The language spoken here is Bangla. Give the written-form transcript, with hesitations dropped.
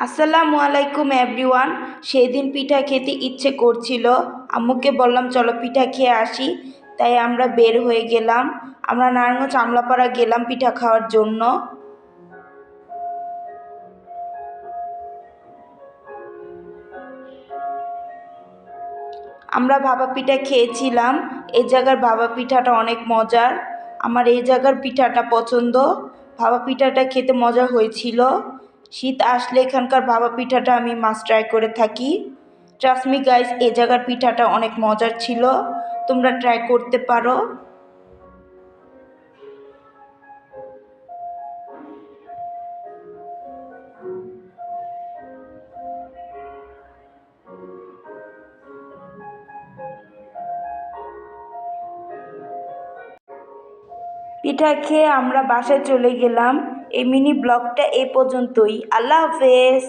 আসসালামু আলাইকুম এভরিওয়ান। সেই দিন পিঠা খেতে ইচ্ছে করছিল, আম্মুকে বললাম চলো পিঠা খেয়ে আসি। তাই আমরা বের হয়ে গেলাম। আমরা নারায়ণগঞ্জ আমলাপাড়া গেলাম পিঠা খাওয়ার জন্য। আমরা ভাপা পিঠা খেয়েছিলাম। এই জায়গার ভাপা পিঠাটা অনেক মজার, আমার এই জায়গার পিঠাটা পছন্দ। ভাপা পিঠাটা খেতে মজা হয়েছিল। শীত আসলে এখানকার ভাপা পিঠাটা আমি মাস্ট ট্রাই করে থাকি। ট্রাস্ট মি গাইস, এই জায়গার পিঠাটা অনেক মজার ছিল, তোমরা ট্রাই করতে পারো। পিঠা খেয়ে আমরা বাসায় চলে গেলাম। এই মিনি ব্লগটা এ পর্যন্তই। আল্লাহ হাফেজ।